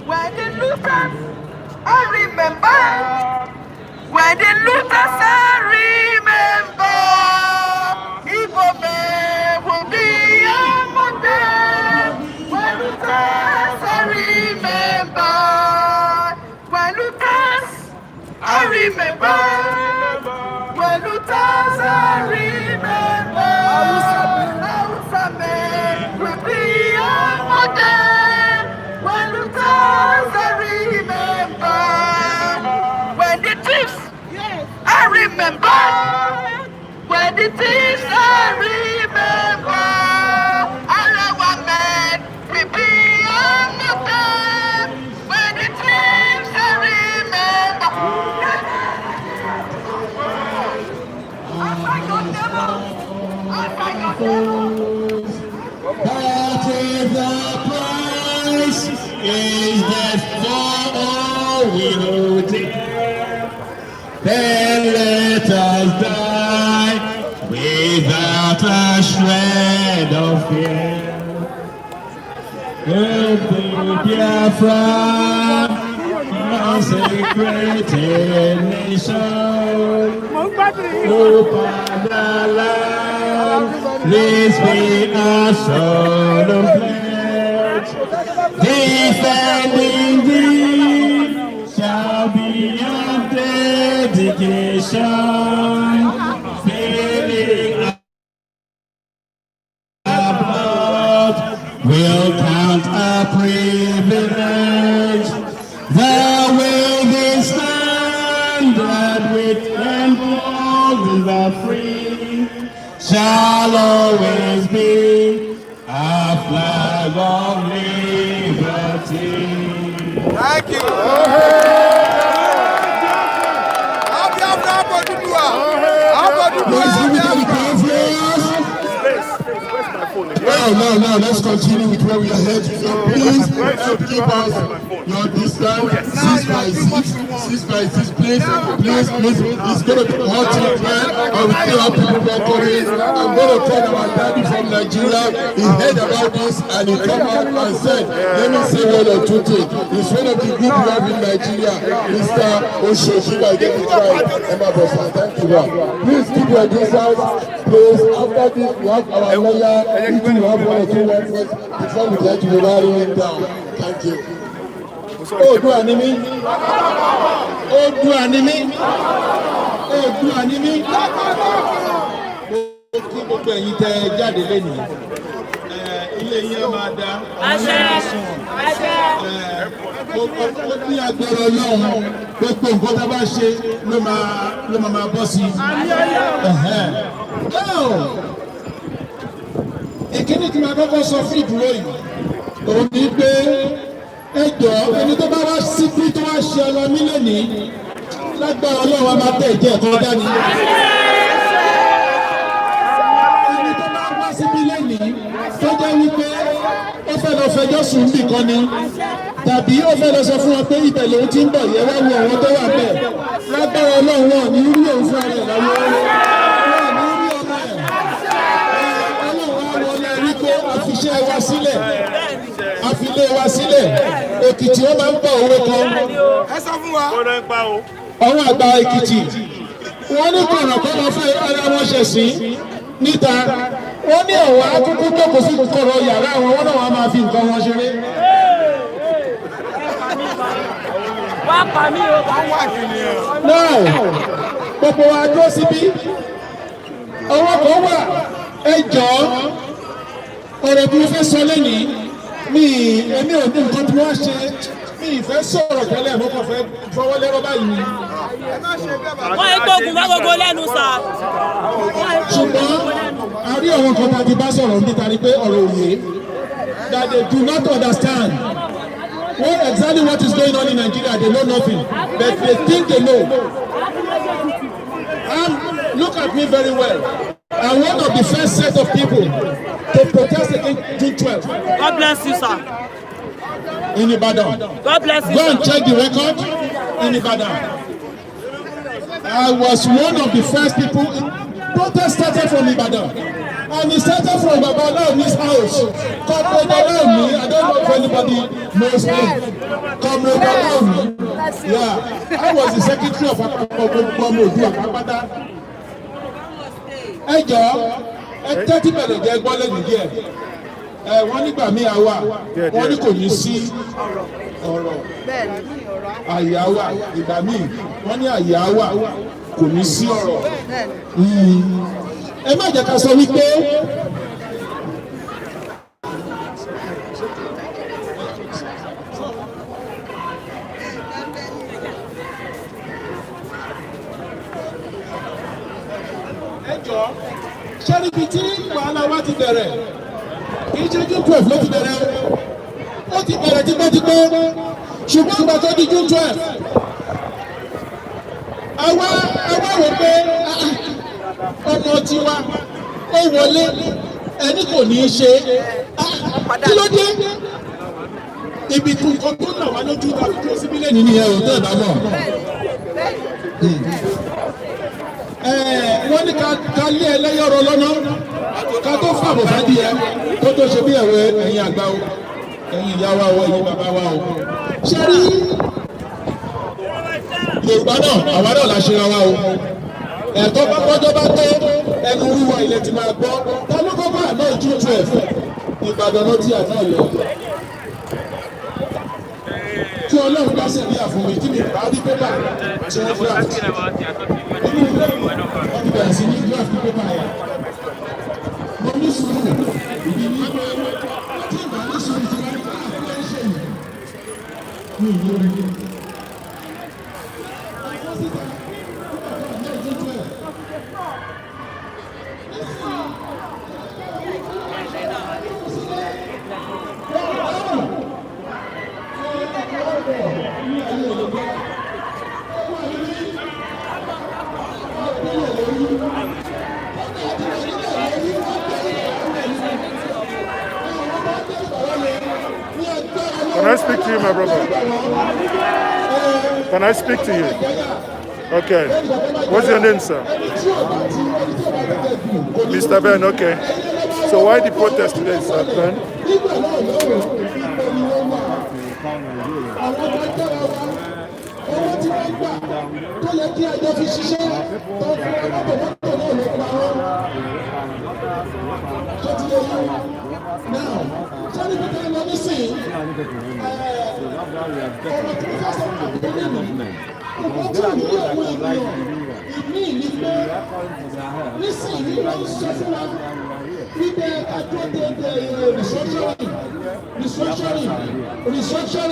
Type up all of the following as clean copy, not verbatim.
When the looters, I remember. When the looters, I remember. IPOB will be among them. When looters, I remember. When looters, I remember. When looters, I remember. Will be among them. When looters, I remember. When the thieves, I remember. When the thieves, I remember. Our men will be among them. When the thieves, I remember. That is the price, is that for all we know dear. Then let us die without a shred of fear. Good Biafra, consecrated nation, open the land, this be a solemn pledge. Defending thee shall be your dedication, feeling about will count a privilege. The way they stand that with and the free shall always be a flag of liberty. Thank you. No, let's continue with where we are headed. So please keep us your distance. 6 by 6, please. It's going to be hot and dry. I will still have people coming. I'm going to tell our daddy from Nigeria. He heard about this and he came out and said, let me say one or two things. He's one of the group we have in Nigeria, Mr. Oshoji. I get it right. Emma Bossa, thank you. Please keep your distance. Please, after this, we have our lawyer. We have one or two words before we get to the rallying down. Thank you. Oh, do anime. Oh, do anime. Oh, do anime. Gbogbo ẹ̀yin tẹ́ jáde lẹ́nu ilé yẹn máa dá gbogbo ní agbára Ọlọ́run gbogbo nǹkan tá a bá ṣe ló máa bọ́ sí i. Ìkíní tí màá kọ́kọ́ sọ fún ìdúró yìí òun ni pé ẹjọ́ ẹni tó bá wá síbí tó wá ṣe ọlọ́mí lónìí lágbára Ọlọ́run a máa tẹ̀ ìjẹ́ ẹ̀kọ́ dání. Ẹni tó bá wá síbí lónìí tó jẹ́ wípé ó fẹ́ lọ fẹjọ́ sùn nìkan ni tàbí ó fẹ́ lọ sọ fún wọn pé ìtẹ̀lé ó ti ń bọ̀ yẹ wá wo àwọn tó wà bẹ́ẹ̀ lágbára Ọlọ́run wọn ní rí òun fún ara ẹ̀ lọ́wọ́ wọn ní rí ọmọ ẹ̀ Ọlọ́run á wọlé rí pé àfiṣẹ́ wa sílẹ̀ àfilé wa sílẹ̀ Èkìtì wọn máa ń bọ̀ owó kan ẹ sọ fún wa. ọwọ́ àgbà Èkìtì wọ́n ní kọ̀ọ̀nà fẹ́ ara wọn ṣẹ̀ sí níta wọ́n ní ọ̀wọ́ akúkú jókòó sí kọ̀rọ̀ yàrá àwọn wọn náà wọ́n máa fi nǹkan wọn ṣeré. náà gbogbo wa dúró síbí ọwọ́ kan wà ẹ jọ̀ọ́ ọ̀rọ̀ bí wọ́n fẹ́ sọ lẹ́nìí èmi ò ní nǹkan tí wọ́n ṣe mi ìfẹ́ sọ̀rọ̀ tẹ́lẹ̀ mo kàn fẹ́ fọwọ́ lẹ́rọ báyìí ni. wọ́n ń gbógun má gbogbo lẹ́nu sá. ṣùgbọ́n a rí àwọn kan tá a ti bá sọ̀rọ̀ níta ni pé ọ̀rọ̀ òye that they do not understand exactly what is going on in Nigeria. They know nothing but they think they know. Look at me very well. I'm one of the first set of people to protest against June 12. God bless you, sir. In Ibadan. God bless you. Go and check the record in Ibadan. I was one of the first people. Protest started from Ibadan. And he started from Babalaomi's house. Comrade Babalaomi, I don't know if anybody knows him. Comrade Babalaomi, yeah, I was the secretary of Biafrans Oduduwa. Ẹ jọ̀ọ́, ẹ tẹ́tí bẹ̀rẹ̀ jẹ́ gbọ́ lẹ́nu díẹ̀. Wọ́n nígbà míì àwa, wọ́n ní kò ní sí ọ̀rọ̀. Àyè àwa, ìgbà míì, wọ́n ní àyè àwa, kò ní sí ọ̀rọ̀. Ẹ má jẹ́ ká sọ wípé ṣẹ́ríbi tí wàhálà wa ti bẹ̀rẹ̀ kì í ṣe June 12 ló ti bẹ̀rẹ̀ ó ti bẹ̀rẹ̀ tipẹ́tipẹ́ ṣùgbọ́n ìgbà tó di June 12 àwa wò pé ọmọ tiwa ó wọlé ẹni kò ní í ṣe kí ló dé ibi tó nǹkan tó nà wá lójú tàbí tó síbílẹ̀ nínú ẹ̀ ò tẹ́ ẹ̀ bá mọ̀. Wọ́n ní ká lé ẹlẹ́yọ̀rọ̀ lọ́nà ká tó fàbọ̀ fàdíyẹ tó tó ṣe bí ẹ̀wẹ̀ ẹ̀yin àgbà o ẹ̀yin ìyá wa o ẹ̀yin bàbá wa o. ṣé rí Yorùbá náà àwa náà la ṣe ra wa o. Ẹ̀tọ́ bá tọ́jọ́ bá tó ẹnu wíwọ ilẹ̀ ti máa gbọ́ ta ló kọ́ bá àná June 12 Ìbàdàn ló ti àná yọ. Tí Ọlọ́run bá ṣẹ̀rí àfúnmi tí mi bá rí pépà tí wọ́n fún àti. Wọ́n ti bẹ̀rẹ̀ sí ní draft pépà yẹn. Mo ní sùúrù ìdí ní pé tí ìgbà ní sùúrù ti wá ní káàkiri ṣe yìí. Mi ò lórí. Can I speak to you, my brother? Can I speak to you? Okay. What's your name, sir? Mr. Ben, okay. So why the protest today, sir, Ben?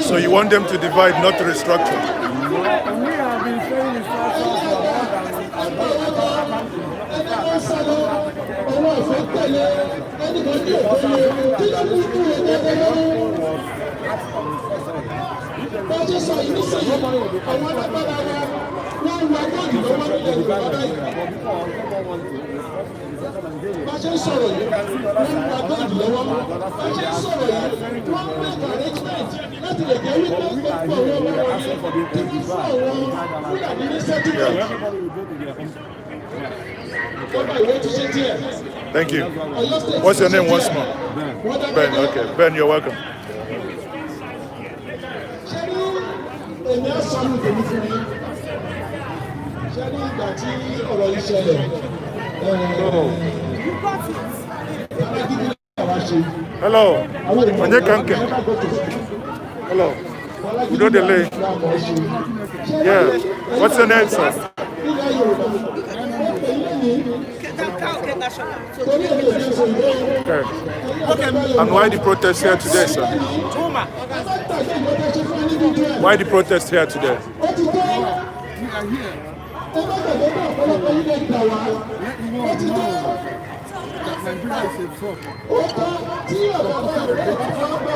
So you want them to divide, not to restructure? Thank you. What's your name once more? Ben, okay. Ben, you're welcome. Hello. Hello. We don't delay. Yeah. What's your name, sir? Okay. And why the protest here today, sir? Why the protest here today?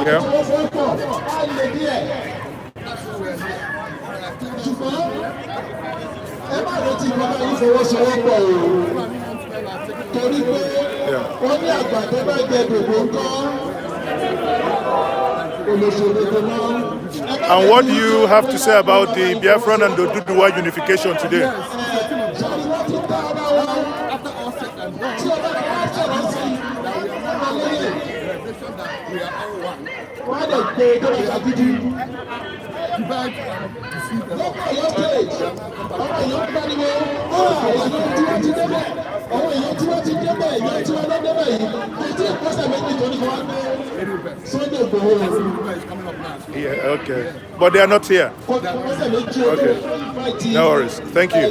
Yeah. And what do you have to say about the Biafran and Oduduwa unification today? Yeah, okay. But they are not here. Okay. No worries. Thank you.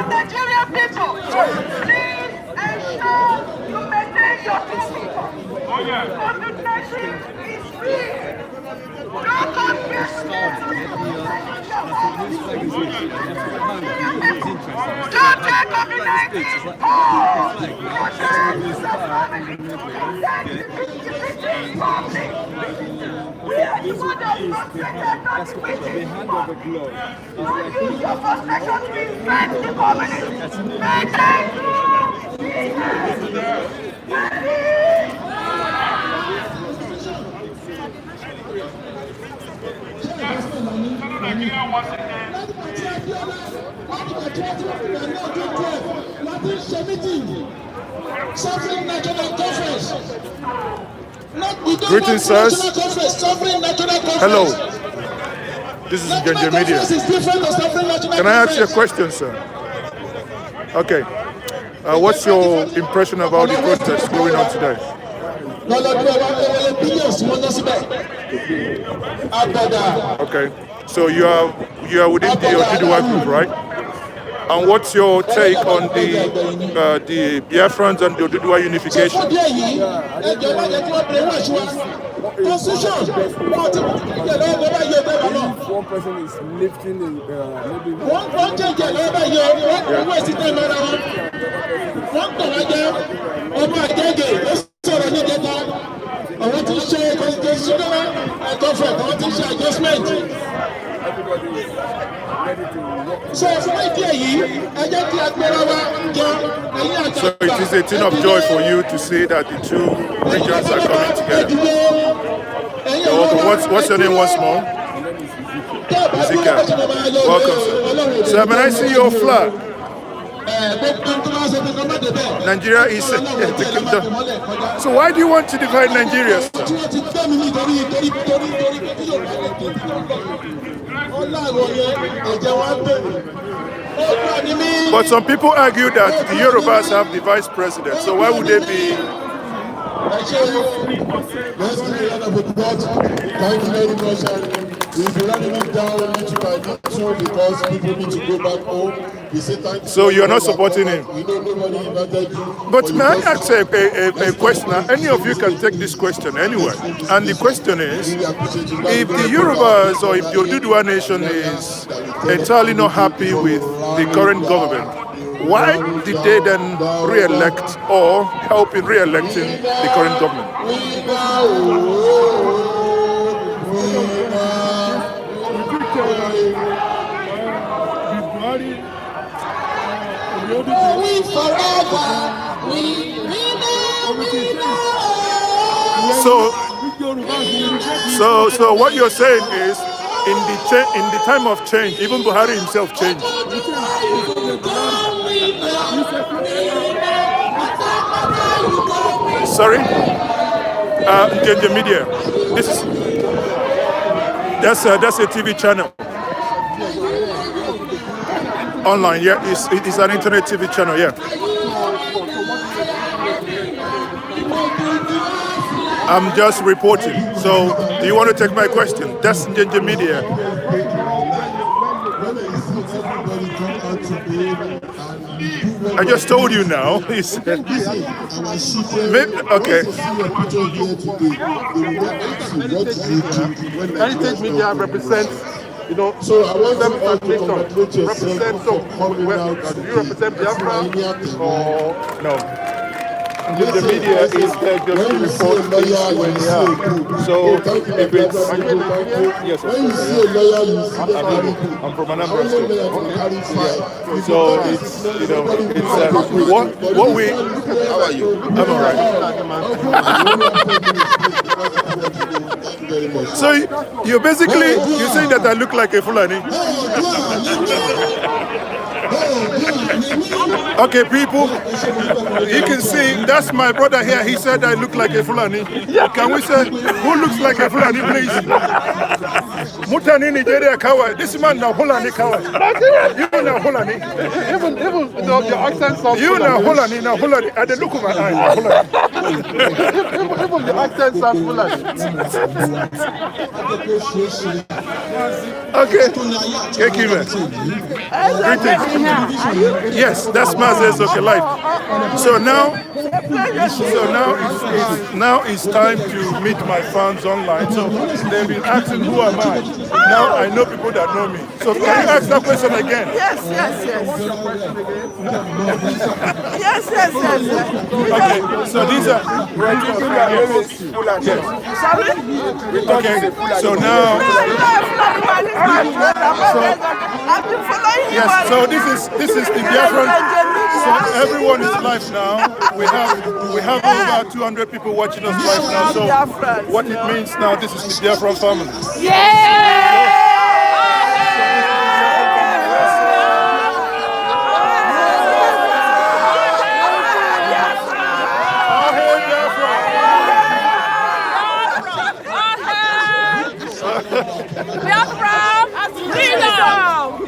Nigerian people, please ensure you maintain your peace. COVID-19 is real. Don't confuse Don't take COVID-19 home. We are the one that frustrated, not quitting. Use your frustration to invent the community. Maintain Greetings, sirs. Hello. This is Njenje Media. Can I ask you a question, sir? Okay. What's your impression about the protests going on today? Okay. So you are within the Oduduwa group, right? And what's your take on the Biafrans and the Oduduwa unification? One person is lifting maybe So it is a thing of joy for you to see that the two regions are coming together. So what's your name once more? Ezekiel. Welcome, sir. So when I see your flag, Nigeria is the kingdom. So why do you want to divide Nigeria, sir? But some people argue that the Yorubas have the vice president, so why would they be? Thank you very much. We'll be running it down little by little because people need to go back home. We say thank you. So you're not supporting him? We know nobody invited you. But may I ask a question? Any of you can take this question anyway. And the question is, if the Yorubas or if the Oduduwa nation is entirely not happy with the current government, why did they then re-elect or help in re-electing the current government? So what you're saying is, in the time of change, even Buhari himself changed. Sorry, Njenje Media. That's a TV channel. Online, yeah, it's an internet TV channel, yeah. I'm just reporting. So, do you want to take my question? That's Njenje Media. I just told you now. Okay. Heritage Media represents, so I want to represent some. Do you represent Biafra or no? the media is there just to report things when they are. So if it's yes, when you see a lawyer, you see I'm from Anambra State. yeah. So it's what we. How are you? I'm alright. So you're saying that I look like a Fulani. Okay, people, you can see that's my brother here. He said I look like a Fulani. Can we say who looks like a Fulani, please? Mutani Nigeria Kawa. This man now Fulani Kawa. You know Fulani. Even the accent sounds You know Fulani now Fulani. At the look of my eye, Fulani. Even the accent sounds Fulani. Okay. Greetings. Yes, that's Mazes okay life. So now it's time to meet my fans online. So they've been asking who am I? Now I know people that know me. So can you ask that question again? Yes. Okay, so these are yes. Okay, so now yes, so this is the Biafran. So everyone is live now. We have over 200 people watching us live now. So what it means now, this is the Biafran family. Yeah!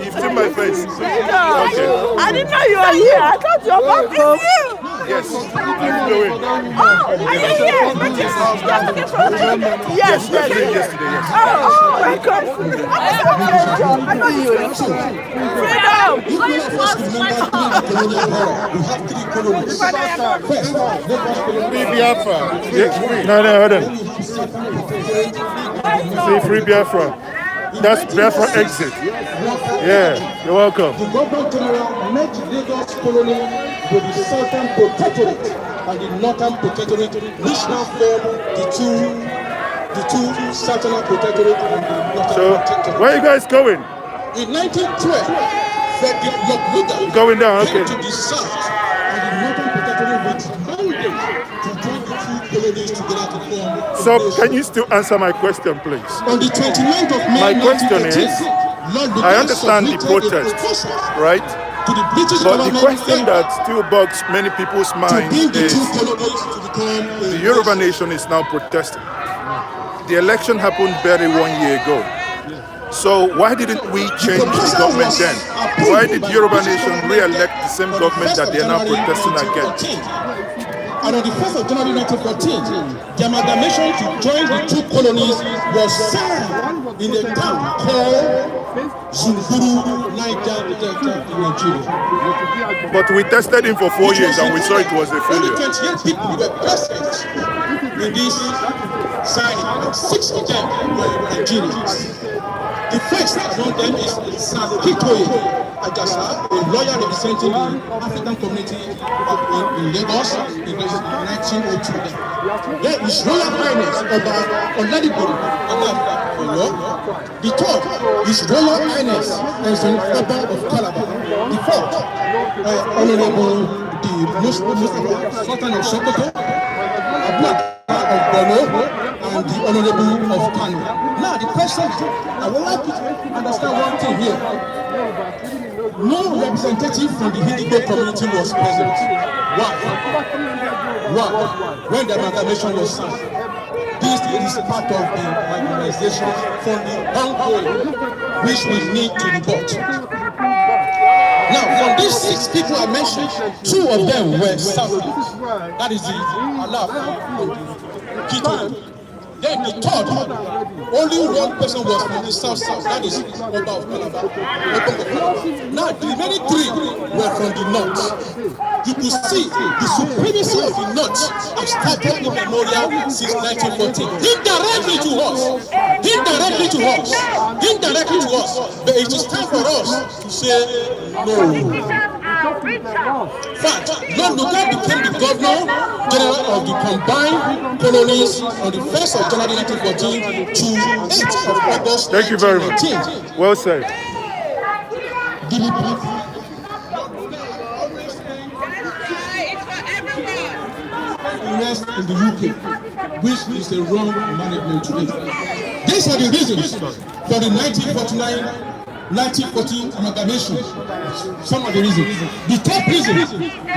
You've seen my face. Okay. I didn't know you were here. I thought you were back home. Yes, I'm doing. Oh, are you here? Yes. Yesterday, yes. Oh, welcome. I know you were Freedom. Free Biafra. No, hold on. See, Free Biafra. That's Biafra exit. Yeah, you're welcome. The Govt General met Lagos colony with the Southern Protectorate and the Northern Protectorate, which now form the two Southern Protectorate and the Northern Protectorate. Where are you guys going? In 1912, Frederick Luther going down, okay. came to the South and the Northern Protectorate with mandate to join the two colonies together to form. So can you still answer my question, please? On the 29th of May, my question is, I understand the protest, right? But the question that still bugs many people's minds is the Yoruba nation is now protesting. The election happened barely 1 year ago. So why didn't we change the government then? Why did Yoruba nation re-elect the same government that they are now protesting against? And on the 1st of January 1914, the amalgamation to join the two colonies was signed in a town called Zunguru, Niger Delta in Nigeria. But we tested him for 4 years and we saw it was a failure. Only 28 people were present in this signing, and 6 of them were Nigerians. The first among them is Sakitoye Ajasa, a lawyer representing the African community in Lagos in 1902. There is Royal Highness Ala-Igbo, the third is Royal Highness Nnamdi of Calabar. The fourth, Honorable the Muslim Sultan of Sokoto, Abdullah of Borno, and the Honorable of Kanu. Now, the question, I would like you to understand one thing here. No representative from the Hindigo community was present. Why? When the amalgamation was signed. This is part of the marginalization from the ongoing, which we need to report. Now, from these 6 people I mentioned, 2 of them were South. That is the Alaf and the Kito. Then the third, only one person was from the south, that is Oba of Calabar. Now the remaining 3 were from the north. You could see the supremacy of the north has started in memorial since 1914. Indirectly to us. But it is time for us to say no. Fact, Oduduwa became the governor general of the combined colonies on the 1st of January 1914 to 8th of August. Thank you very much. Well said. Invest in the UK, which is a wrong management today. These are the reasons for the 1914 amalgamation. Some of the reasons. The top reason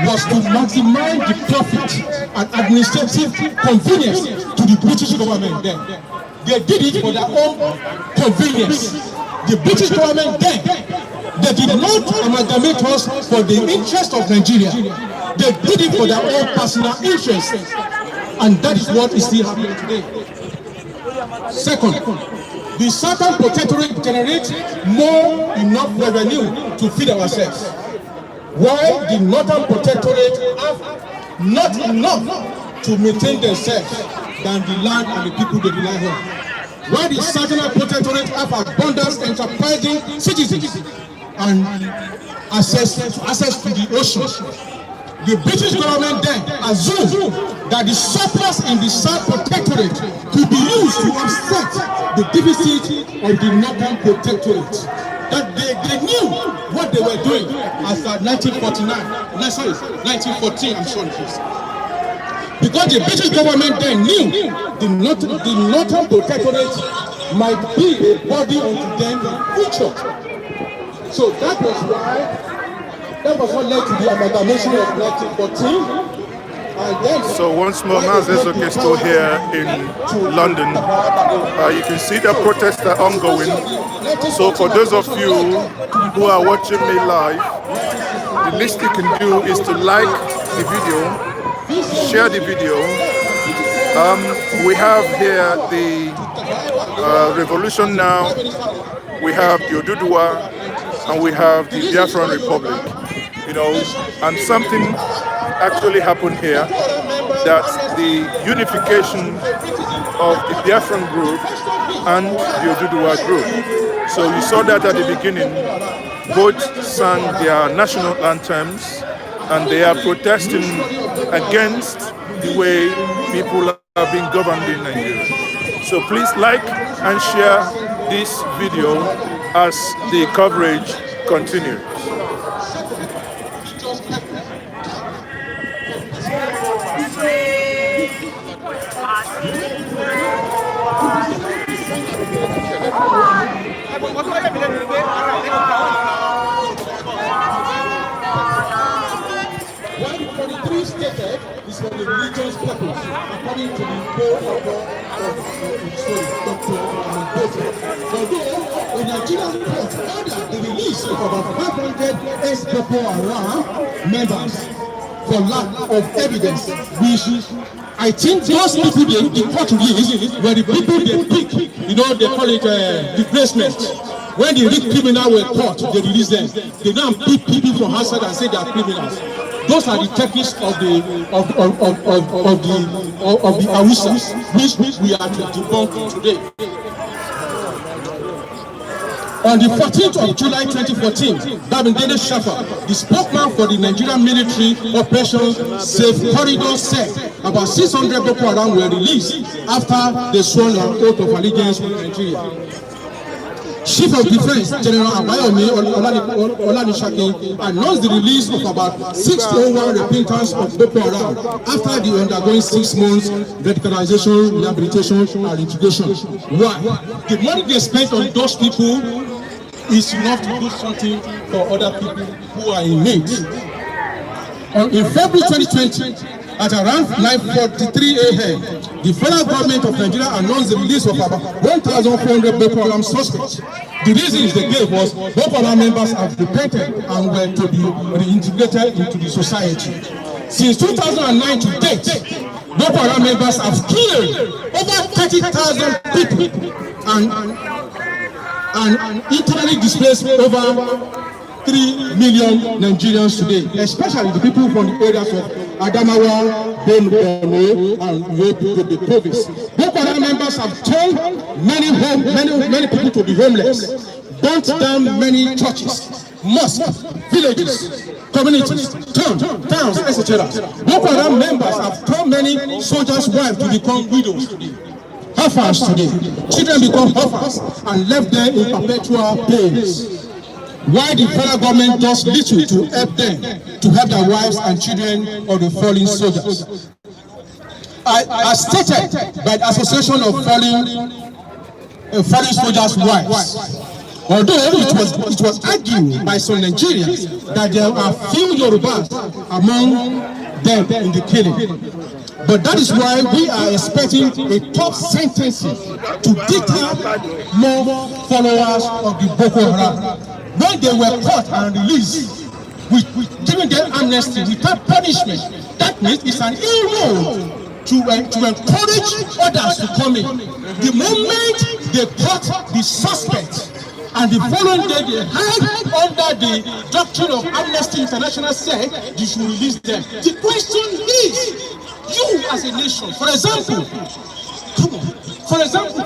was to maximize the profit and administrative convenience to the British government then. They did it for their own convenience. The British government then, they did not amalgamate us for the interest of Nigeria. They did it for their own personal interest. And that is what is still happening today. Second, the Southern Protectorate generates enough revenue to feed ourselves, while the Northern Protectorate have not enough to maintain themselves than the land and the people they rely on. While the Southern Protectorate have abundant enterprising citizens and access to the ocean. The British government then assumed that the surplus in the South Protectorate could be used to offset the deficit of the Northern Protectorate. That they knew what they were doing as at 1914, I'm sorry, please. Because the British government then knew the Northern Protectorate might be a body unto them in the future. So that was why. That was what led to the amalgamation of 1914. So once more, Mazezoke is still here in London. You can see the protests are ongoing. So for those of you who are watching me live, the least you can do is to like the video, share the video. We have here the revolution now. We have the Oduduwa, and we have the Biafran Republic. You know, and something actually happened here, that the unification of the Biafran group and the Oduduwa group. So you saw that at the beginning, both sang their national anthems and they are protesting against the way people are being governed in Nigeria. So please like and share this video as the coverage continues. Stated is for the religious purpose, according to the code of Dr. Although the Nigerian court ordered the release of about 500 ex-Boko Haram members for lack of evidence, which I think those people the court released were the people they pick, you know, they call it replacement. When the real criminal were caught, they release them. They now pick people from outside and say they are criminals. Those are the techniques of the Awusas, which we are to debunk today. On the 14th of July 2014, Babindele Shafa, the spokesman for the Nigerian military operation Safe Corridor, said about 600 Boko Haram were released after they sworn an oath of allegiance with Nigeria. Chief of Defense General Abayomi Olanishaki announced the release of about 601 repentants of Boko Haram after the undergoing 6 months radicalization, rehabilitation, and integration. Why? The money they spent on those people is enough to do something for other people who are in need. In February 2020, at around 9:43 a.m., the federal government of Nigeria announced the release of about 1,400 Boko Haram suspects. The reasons they gave was Boko Haram members have repented and were to be reintegrated into the society. Since 2009 to date, Boko Haram members have killed over 30,000 people and internally displaced over 3 million Nigerians today, especially the people from the areas of Adamawa, Borno, and Yobe province. Boko Haram members have told many people to be homeless, burnt down many churches, mosques, villages, communities, towns, etc. Boko Haram members have turned many soldiers' wives to become widows today. Orphans today. Children become orphans and left them in perpetual pains. Why the federal government does little to help them, to help their wives and children of the fallen soldiers. As stated by the Association of Fallen Soldiers' Wives, although it was argued by some Nigerians that there are few Yorubas among them in the killing. But that is why we are expecting a tough sentencing to deter more followers of the Boko Haram. When they were caught and released, giving them amnesty without punishment, that means it's an ill to encourage others to come in. The moment they caught the suspect, and the following day they hide under the doctrine of Amnesty International said you should release them. The question is, you as a nation, for example,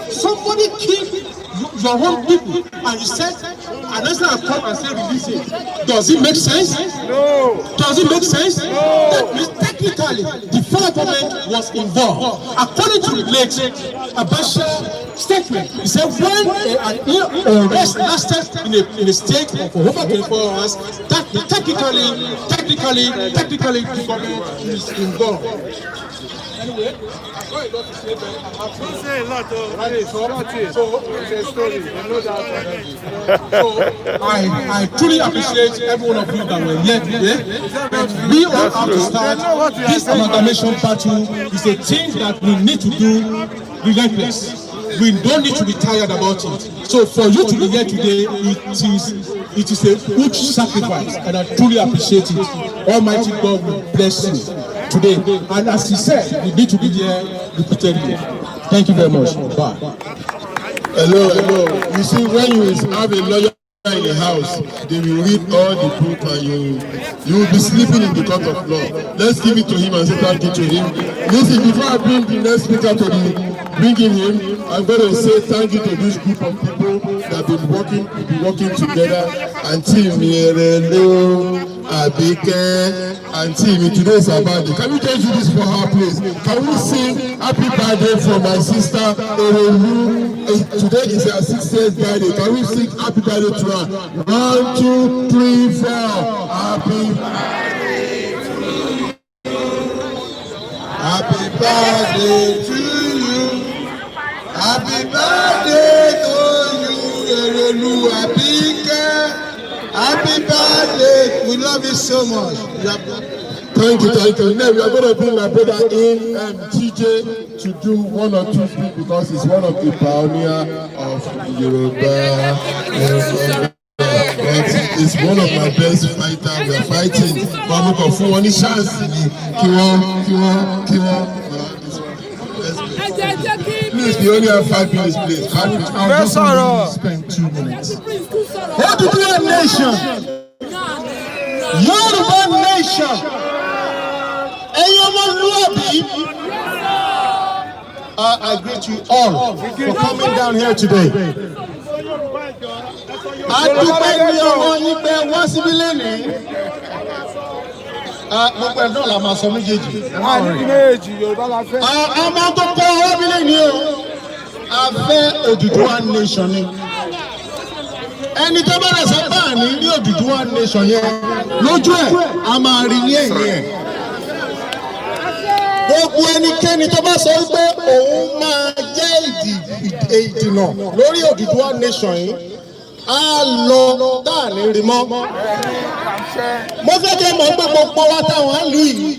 somebody killed your own people and you said, and that's not come and say release it. Does it make sense? No. Does it make sense? No. That means technically the federal government was involved. According to the late Abacha statement, he said when an arrest lasted in a state for over 24 hours, that technically the government is involved. Anyway, I truly appreciate every one of you that were here today. We all have to start this amalgamation battle. Is a thing that we need to do relentless. We don't need to be tired about it. So for you to be here today, it is a huge sacrifice, and I truly appreciate it. Almighty God will bless you today. And as he said, we need to be here repeatedly. Thank you very much. Bye. Hello. You see, when you have a lawyer in the house, they will read all the book and you will be sleeping in the court of law. Let's give it to him and say thank you to him. Listen, before I bring the next speaker bringing him, I'm going to say thank you to this group of people that have been working together. And Team Abike and Team, today's her birthday. Can we just do this for her, please? Can we sing happy birthday for my sister Erelu? Today is her 60th birthday. Can we sing happy birthday to her? 1, 2, 3, 4. Happy birthday to you. Happy birthday to you. Happy birthday to you, Erelu Abike. Happy birthday. We love you so much. Thank you. Now we are going to bring my brother in, TJ, to do 1 or 2 speaks because he's one of the pioneers of Yoruba. But he's one of my best fighters. We are fighting. But we got for one chance. Please, we only have 5 minutes, please. I'll just spend 2 minutes. Oduduwa nation, Yoruba nation. I greet you all for coming down here today. Oduduwa nation. Ẹni tó bá rẹ̀ sọ́gbà ní Oduduwa nation yẹn lójú ẹ̀ a máa rí ní ẹ̀yìn ẹ̀. Gbogbo ẹnikẹ́ni tó bá sọ pé òun máa jẹ́ ìdìnà lórí Oduduwa nation yìí á lọ dáàní rí mọ́. Mo fẹ́ kí ẹ mọ̀ pé gbogbo wa táwọn á lù yìí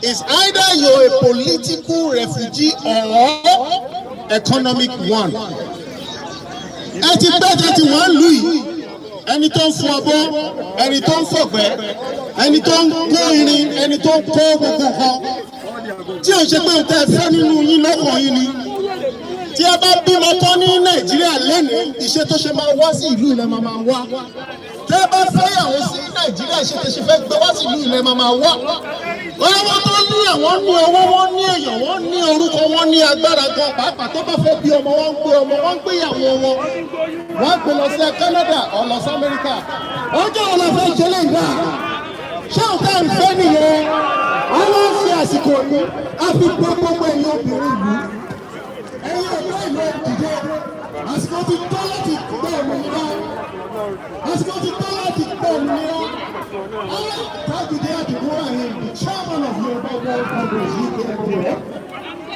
is either you're a political refugee or economic one. Ẹ ti gbẹ́jẹ́ tí wọ́n lù yìí, ẹni tó ń fún ọbọ̀, ẹni tó ń fọ̀gbẹ́, ẹni tó ń kó irin, ẹni tó ń kó gbogbo kan. Tí ò ṣe pé òtẹ́ fẹ́ nínú yín lọ́kàn yín ni. Tí ẹ bá bímọ tán ní Nàìjíríà lẹ́nu, iṣẹ́ tó ṣe máa wá sí ìlú ilẹ̀ máa wá. tẹ́ bá fẹ́yàwó sí Nàìjíríà ṣe fẹ́ gbé wá sí ìlú ilẹ̀ máa wá. Ọlọ́wọ́ tó ní àwọn ní owó, wọ́n ní èèyàn, wọ́n ní orúkọ, wọ́n ní agbára gan pàápàá tó bá fẹ́ bí ọmọ, wọ́n ń gbé ọmọ, wọ́n ń gbéyàwó wọn. Wọ́n gbé lọ sí Canada or lọ sí America. Ọjọ́ wọn la fẹ́ jẹ́ lẹ́yìn náà. Ṣé ọ̀tá ìfẹ́ nìyẹn? Àwọn fi àsìkò ní àfi gbogbo ẹ̀yìn obìnrin ìlú. Ẹ̀yin ọ̀dọ́ ìlú ìdíje. Àsìkò ti tọ́ láti gbọ́ òmìnira. Àsìkò ti tọ́ láti gbọ́ òmìnira. Tágìdé àdìgún àyè the chairman of Yoruba World Congress UK Nigeria.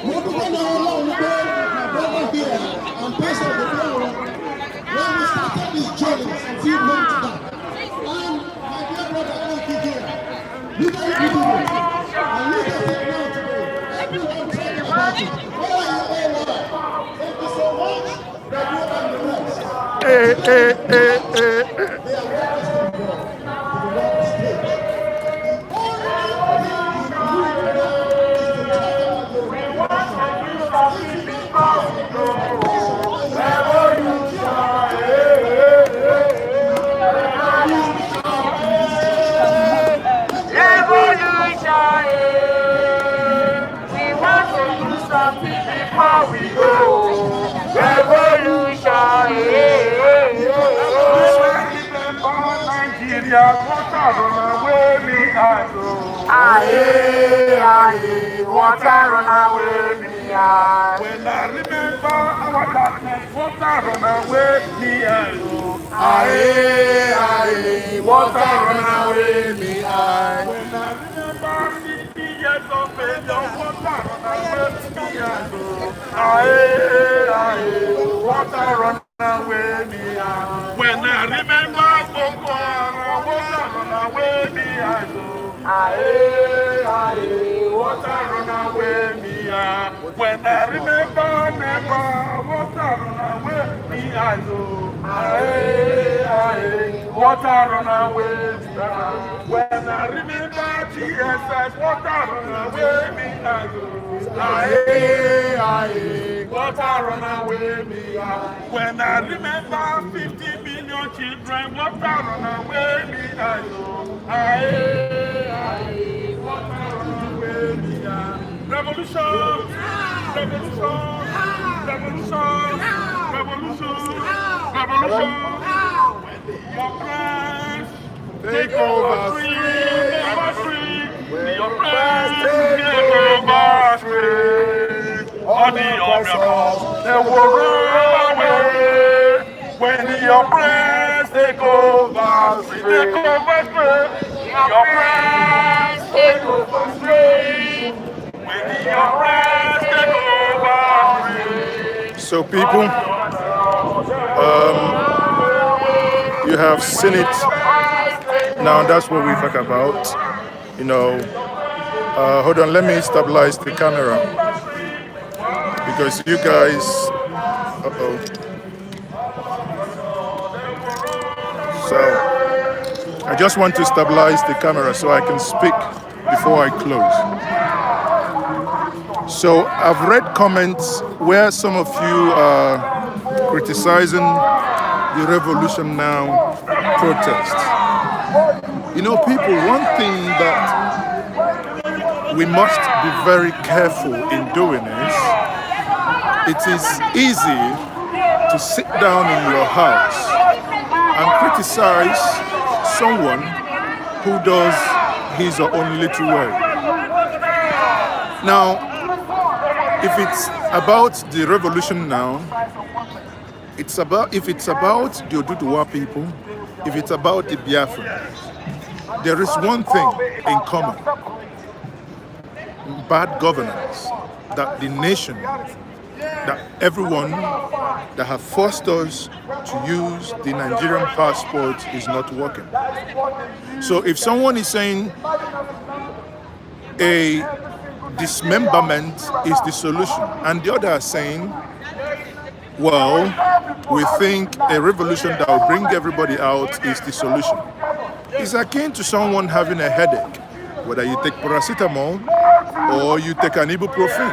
Mo dúpẹ́ náà Ọlọ́run pé my brother here and pastor the flower when we started this journey a few months back. And my dear brother Oki here, you don't do it. And look at it now today. Everyone talking about it. Where are you all at? Thank you so much. That you are the rest. They are water run away me eye. When I remember our darkness, water run away me eye. Water run away me eye. When I remember 50 years of failure, water run away me eye. Water run away me eye. When I remember Boko Haram, water run away me eye. Water run away me eye. When I remember never, water run away me eye. Water run away me eye. When I remember TSS, water run away me eye. Water run away me eye. When I remember 50 million children, water run away me eye. Revolution! Revolution! Revolution! Revolution! Revolution! Your friends take over free! Your friends take over free! All the oppressors, they will run away! When your friends take over free! Take over free! Your friends take over free! So people, you have seen it. Now that's what we talk about. You know, hold on, let me stabilize the camera because you guys. So I just want to stabilize the camera so I can speak before I close. So I've read comments where some of you are criticizing the Revolution Now protests. You know, people, one thing that we must be very careful in doing is, it is easy to sit down in your house and criticize someone who does his or own little way. Now, if it's about the revolution now, if it's about the Oduduwa people, if it's about the Biafra, there is one thing in common: bad governance. That the nation, that everyone that have forced us to use the Nigerian passport is not working. So if someone is saying a dismemberment is the solution, and the other are saying, well, we think a revolution that will bring everybody out is the solution, it's akin to someone having a headache, whether you take paracetamol or you take an ibuprofen.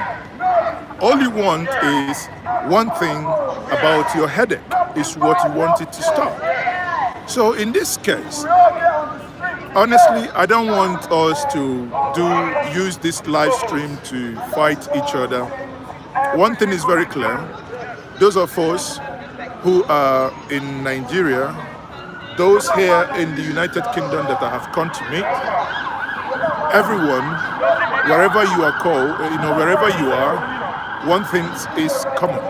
All you want is one thing about your headache, is what you want it to stop. So in this case, honestly, I don't want us to use this live stream to fight each other. One thing is very clear. Those of us who are in Nigeria, those here in the United Kingdom that I have come to meet, everyone, wherever you are called, wherever you are, one thing is common.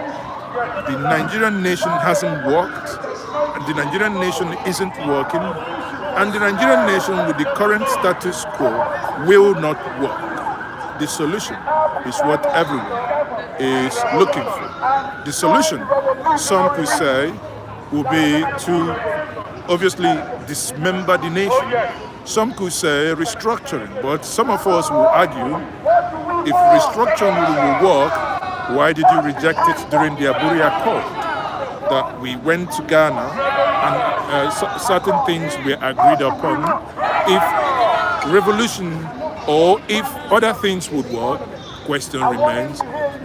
The Nigerian nation hasn't worked, the Nigerian nation isn't working, and the Nigerian nation with the current status quo will not work. The solution is what everyone is looking for. The solution, some could say, will be to obviously dismember the nation. Some could say restructuring, but some of us will argue if restructuring will work, why did you reject it during the Aburi Accord? That we went to Ghana and certain things were agreed upon. If revolution or if other things would work, question remains,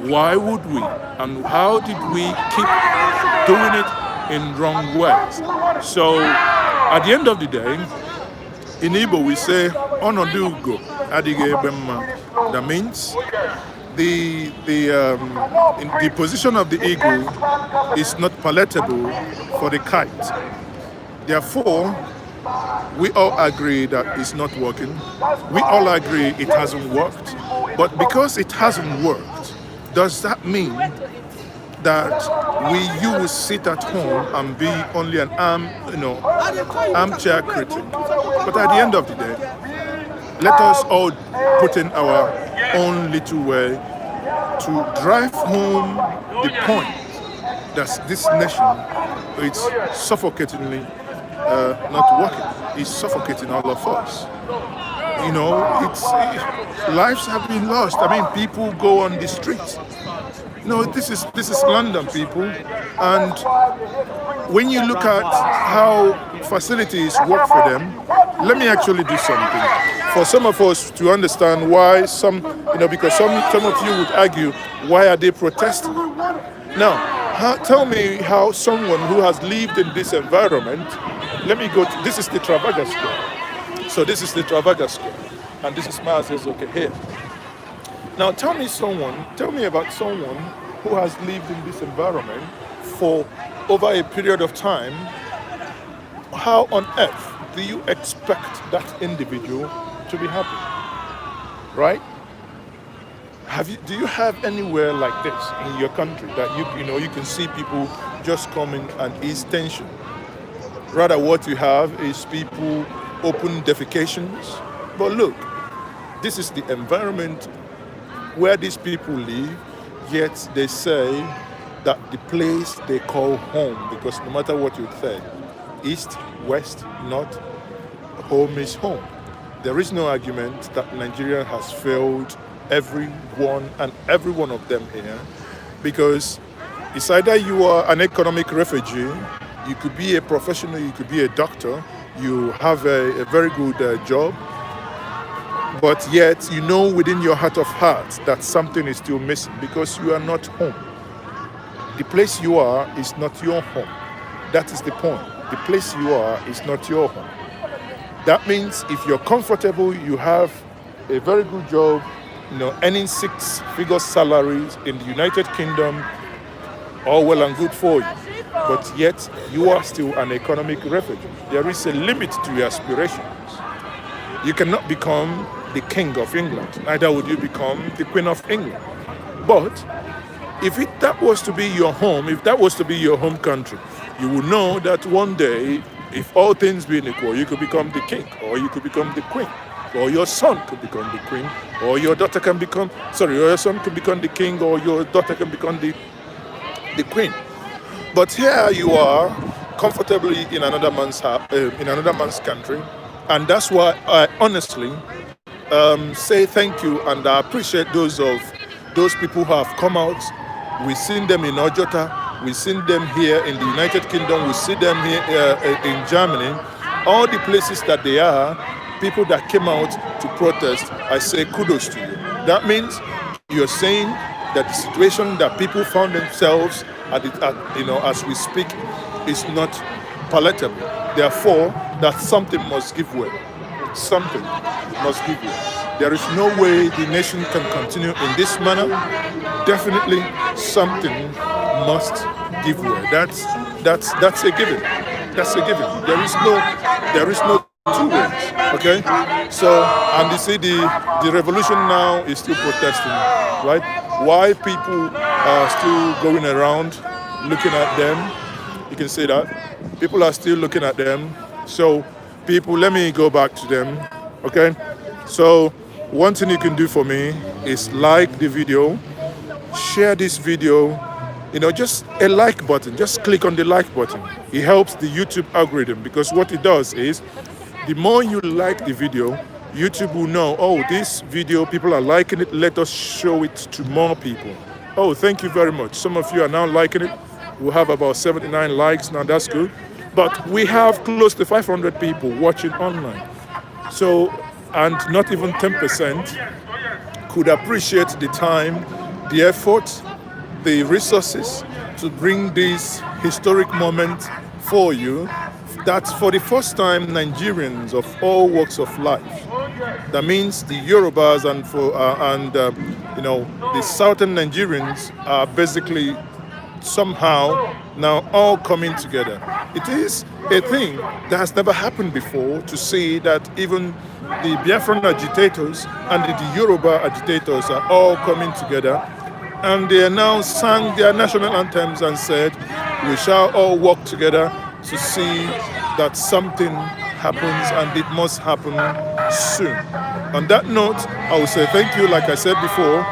why would we? And how did we keep doing it in wrong ways? So at the end of the day, in Igbo we say, Onodugo adige ebemma. That means the position of the eagle is not palatable for the kite. Therefore, we all agree that it's not working. We all agree it hasn't worked. But because it hasn't worked, does that mean that you will sit at home and be only an armchair critic? But at the end of the day, let us all put in our own little way to drive home the point that this nation is suffocatingly not working. It's suffocating all of us. Lives have been lost. I mean, people go on the streets. This is London, people, and when you look at how facilities work for them, let me actually do something for some of us to understand why because some of you would argue, why are they protesting? Now, tell me how someone who has lived in this environment, this is the Trafalgar Square. So this is the Trafalgar Square, and this is Mars okay here. Now tell me about someone who has lived in this environment for over a period of time. How on earth do you expect that individual to be happy? Right? Do you have anywhere like this in your country that you can see people just coming and ease tension? Rather, what you have is people open defecations. But look, this is the environment where these people live, yet they say that the place they call home, because no matter what you say, east, west, north, home is home. There is no argument that Nigeria has failed every one of them here, because it's either you are an economic refugee, you could be a professional, you could be a doctor, you have a very good job, but yet within your heart of hearts that something is still missing because you are not home. The place you are is not your home. That is the point. The place you are is not your home. That means if you're comfortable, you have a very good job, earning 6-figure salaries in the United Kingdom, all well and good for you. But yet you are still an economic refugee. There is a limit to your aspirations. You cannot become the King of England, neither would you become the Queen of England. But if that was to be your home, if that was to be your home country, you would know that one day, if all things being equal, you could become the king, or you could become the queen, or your son could become the queen, or your daughter can become, your son could become the king, or your daughter can become the queen. But here you are, comfortably in another man's country, and that's why I honestly say thank you, and I appreciate those people who have come out. We've seen them in Ojota, we've seen them here in the United Kingdom, we see them here in Germany. All the places that they are, people that came out to protest, I say kudos to you. That means you're saying that the situation that people found themselves as we speak is not palatable. Therefore, that something must give way. Something must give way. There is no way the nation can continue in this manner. Definitely, something must give way. That's a given. That's a given. There is no two ways. Okay. So, and you see, the revolution now is still protesting, right? Why people are still going around looking at them? You can say that people are still looking at them. So, people, let me go back to them. Okay. So, one thing you can do for me is like the video, share this video, just a like button. Just click on the like button. It helps the YouTube algorithm, because what it does is the more you like the video, YouTube will know, oh, this video, people are liking it, let us show it to more people. Oh, thank you very much. Some of you are now liking it. We have about 79 likes now, that's good. But we have close to 500 people watching online. So, and not even 10% could appreciate the time, the effort, the resources to bring this historic moment for you. That's for the first time Nigerians of all walks of life. That means the Yorubas and the southern Nigerians are basically somehow now all coming together. It is a thing that has never happened before, to see that even the Biafran agitators and the Yoruba agitators are all coming together, and they now sang their national anthems and said, we shall all work together to see that something happens, and it must happen soon. On that note, I will say thank you. Like I said before,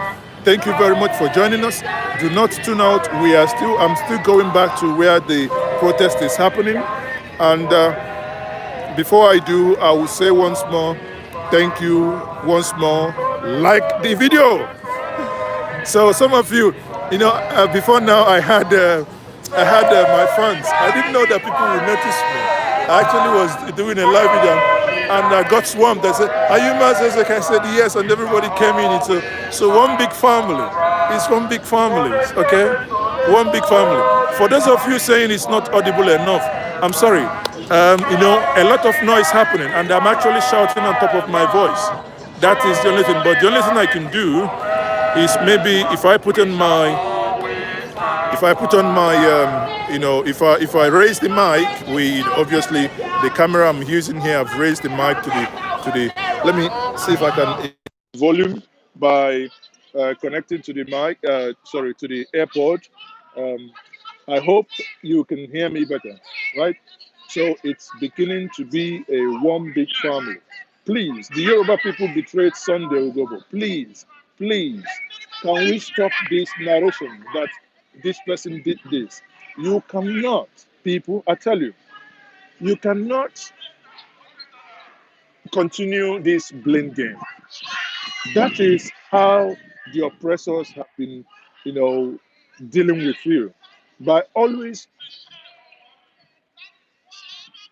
thank you very much for joining us. Do not tune out. I'm still going back to where the protest is happening. And before I do, I will say once more, thank you once more. Like the video. So some of you, before now I had my fans. I didn't know that people would notice me. I actually was doing a live video and I got swarmed. I said, are you Mazezek? I said, yes, and everybody came in. So one big family. It's one big family, okay? One big family. For those of you saying it's not audible enough, I'm sorry. A lot of noise happening, and I'm actually shouting on top of my voice. That is the only thing. But the only thing I can do is maybe if I put on my, if I raise the mic, obviously the camera I'm using here, I've raised the mic to the. Let me see if I can volume by connecting to the mic. To the AirPod. I hope you can hear me better, right? So it's beginning to be a one big family. Please, the Yoruba people betrayed Sunday Ugobo. Please, can we stop this narration that this person did this? You cannot, people, I tell you, you cannot continue this blame game. That is how the oppressors have been, dealing with you. By always.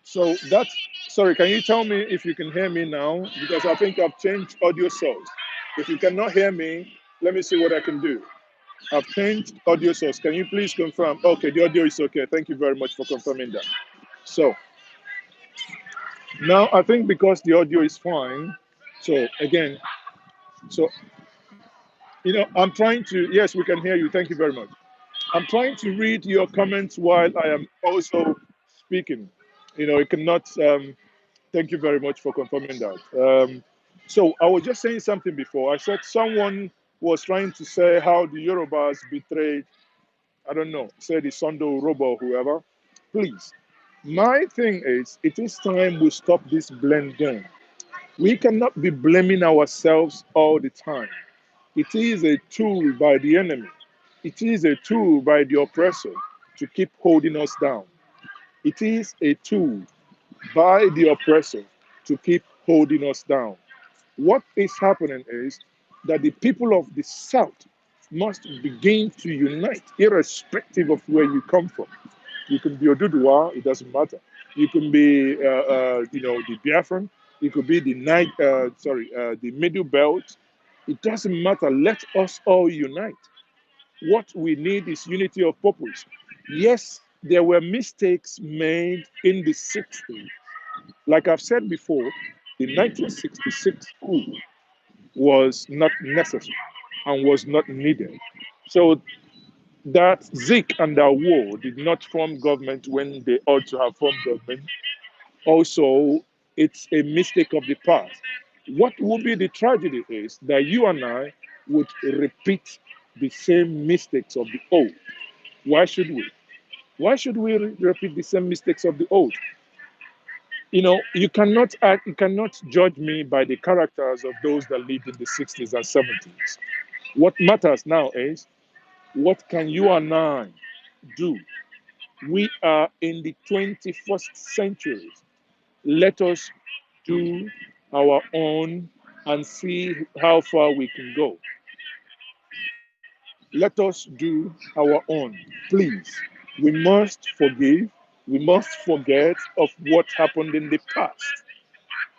So that's, sorry, can you tell me if you can hear me now? Because I think I've changed audio source. If you cannot hear me, let me see what I can do. I've changed audio source. Can you please confirm? Okay, the audio is okay. Thank you very much for confirming that. So now I think because the audio is fine. So again, I'm trying to, yes, we can hear you. Thank you very much. I'm trying to read your comments while I am also speaking. It cannot, thank you very much for confirming that. So I was just saying something before. I said someone was trying to say how the Yorubas betrayed, I don't know, say the Sondo Robo or whoever. Please, my thing is, it is time we stop this blame game. We cannot be blaming ourselves all the time. It is a tool by the enemy. It is a tool by the oppressor to keep holding us down. It is a tool by the oppressor to keep holding us down. What is happening is that the people of the South must begin to unite, irrespective of where you come from. You can be Oduduwa, it doesn't matter. You can be, the Biafran. You could be the the Middle Belt. It doesn't matter. Let us all unite. What we need is unity of purpose. Yes, there were mistakes made in the 60s. Like I've said before, the 1966 coup was not necessary and was not needed. So that Zik and that war did not form government when they ought to have formed government. Also, it's a mistake of the past. What would be the tragedy is that you and I would repeat the same mistakes of the old. Why should we? Why should we repeat the same mistakes of the old? You know, you cannot judge me by the characters of those that lived in the 60s and 70s. What matters now is what can you and I do? We are in the 21st century. Let us do our own and see how far we can go. Let us do our own, please. We must forgive. We must forget of what happened in the past.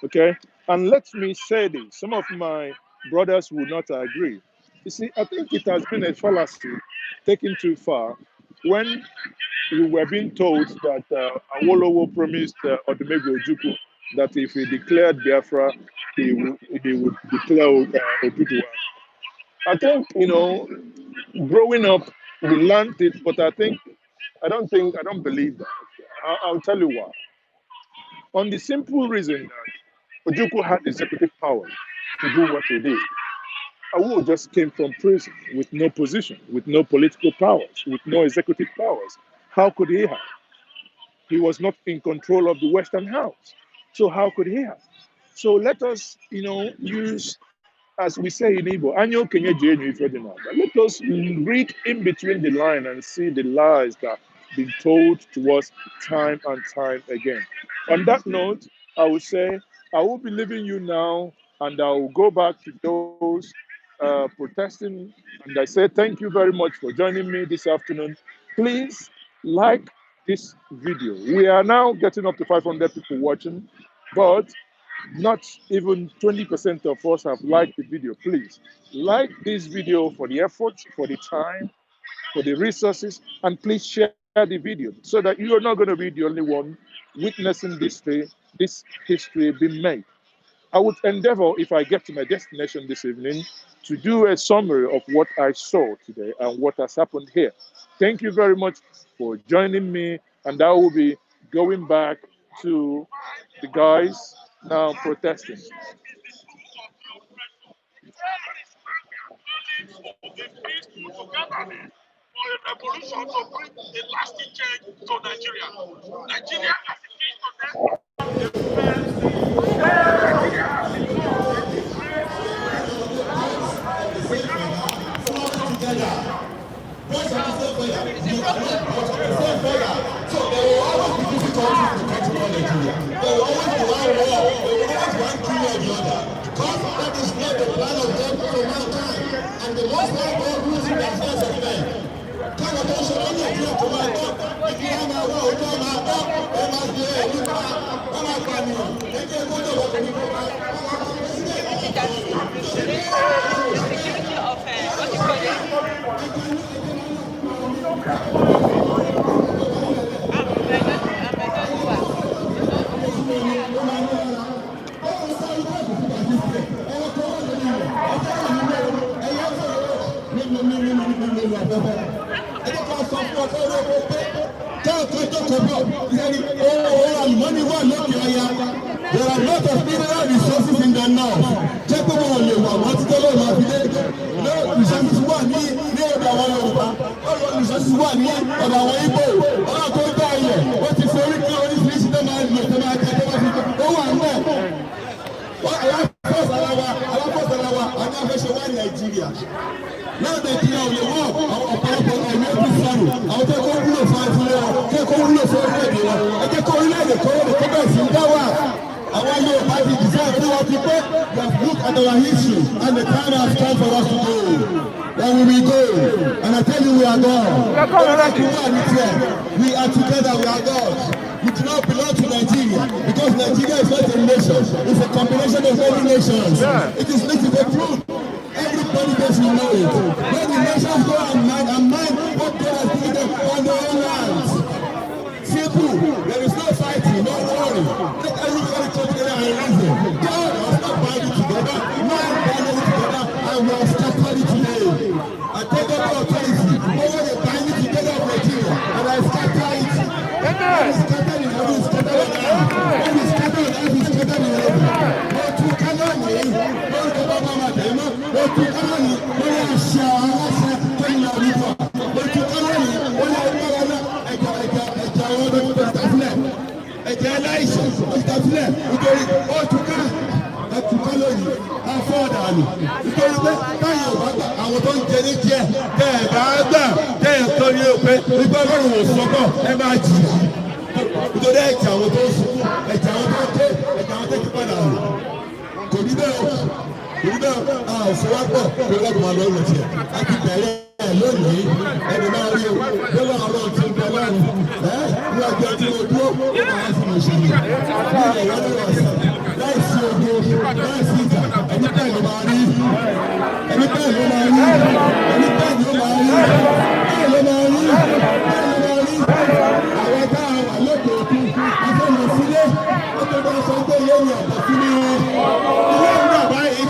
Okay? And let me say this. Some of my brothers will not agree. You see, I think it has been a fallacy taken too far when we were being told that Awolowo promised Odumegwu Ojukwu that if he declared Biafra, he would declare Oduduwa. I think, you know, growing up, we learned it, but I don't believe that. I'll tell you why. On the simple reason that Ojukwu had executive power to do what he did. Awu just came from prison with no position, with no political powers, with no executive powers. How could he have? He was not in control of the Western House. So how could he have? So let us, you know, use, as we say in Igbo, let us read in between the line and see the lies that have been told to us time and time again. On that note, I will say, I will be leaving you now and I will go back to those protesting. And I say thank you very much for joining me this afternoon. Please like this video. We are now getting up to 500 people watching, but not even 20% of us have liked the video. Please like this video for the effort, for the time, for the resources, and please share the video so that you are not going to be the only one witnessing this history being made. I would endeavor, if I get to my destination this evening, to do a summary of what I saw today and what has happened here. Thank you very much for joining me, and I will be going back to the guys now protesting. For a revolution to bring a lasting change to Nigeria. Nigeria has a means to them. So there will always be difficulties in the country of Nigeria. There will always be one war. There will always be one king or the other. Because that is not the plan of God for mankind. And the most high God rules in the affairs of men. Kind of also only a few to my God. If you have my war, you have my God. There must be a new man. One of my new. They can go to what we go back. The security of what you call it? There are a lot of mineral resources in the north. Check over on the one. What's the law of the no resources one near the one. All resources one near the Ala-Igbo. All go down here. What is very clear on this list? The man, oh, I'm there. Nigeria. Now Nigeria on the war, our powerful and every sorrow. Our take on rule of 5 years, take on rule of 4 years, and take on the comments in Dawa. Our new party deserve to our people. We have looked at our history, and the time has come for us to go. Then we will go, and I tell you, we are God. We are together, we are God. We do not belong to Nigeria because Nigeria is not a nation. It's a combination of many nations. It is linked to the truth. Everybody gets to know it. When the nations go and mine what God has given them on their own lands. take over authority over the binding together of Nigeria, and I scatter it. When it's scattered in heaven, it's scattered on earth. When it's scattered on earth, it's scattered in heaven. But to Kanani, don't go back on my demo. But to Kanani, when I share, when you are with her. But to Kanani, when I ẹ̀jẹ̀ aláìsàn ìtàsílẹ̀ nítorí ó túká ẹ̀tùká lónìí afọ́ọ̀dàlù nítorí pé káyọ̀ bá gbà àwọn tó ń jẹ ní díẹ̀ tẹ́ ẹ̀ bá gbà tẹ́ ẹ̀ tó ní òpé nígbà lọ́rùn ò sọ́kọ̀ ẹ máa jìyà nítorí ẹ̀jẹ̀ àwọn tó ń sùn ẹ̀jẹ̀ àwọn tó ń ké ẹ̀jẹ̀ àwọn tó ti padà rò kò ní bẹ́ẹ̀ o kò ní bẹ́ẹ̀ a ò fọwọ́pọ̀ pé lọ́dún máa lọ́rùn tiẹ̀ a ti bẹ̀rẹ̀ lónìí ẹni máa rí o lọ́wọ́ àwọn tí ń bẹ lọ́rùn ní ọjọ́ tí mo dúró ó máa fi mọ̀ ṣẹlẹ̀ ní ilẹ̀ ìwádìí wà sí láìsí ogun láìsí ìjà ẹni bẹ́ẹ̀ ló máa rí ẹni bẹ́ẹ̀ ló máa rí ẹni bẹ́ẹ̀ ló máa rí bẹ́ẹ̀ ló máa rí bẹ́ẹ̀ ló máa rí àwọn tá a wà lókè òkun afẹ́lẹ̀ sílé ó tó bá sọ pé ilé mi ọ̀pọ̀ sí ní ilé ìgbà báyìí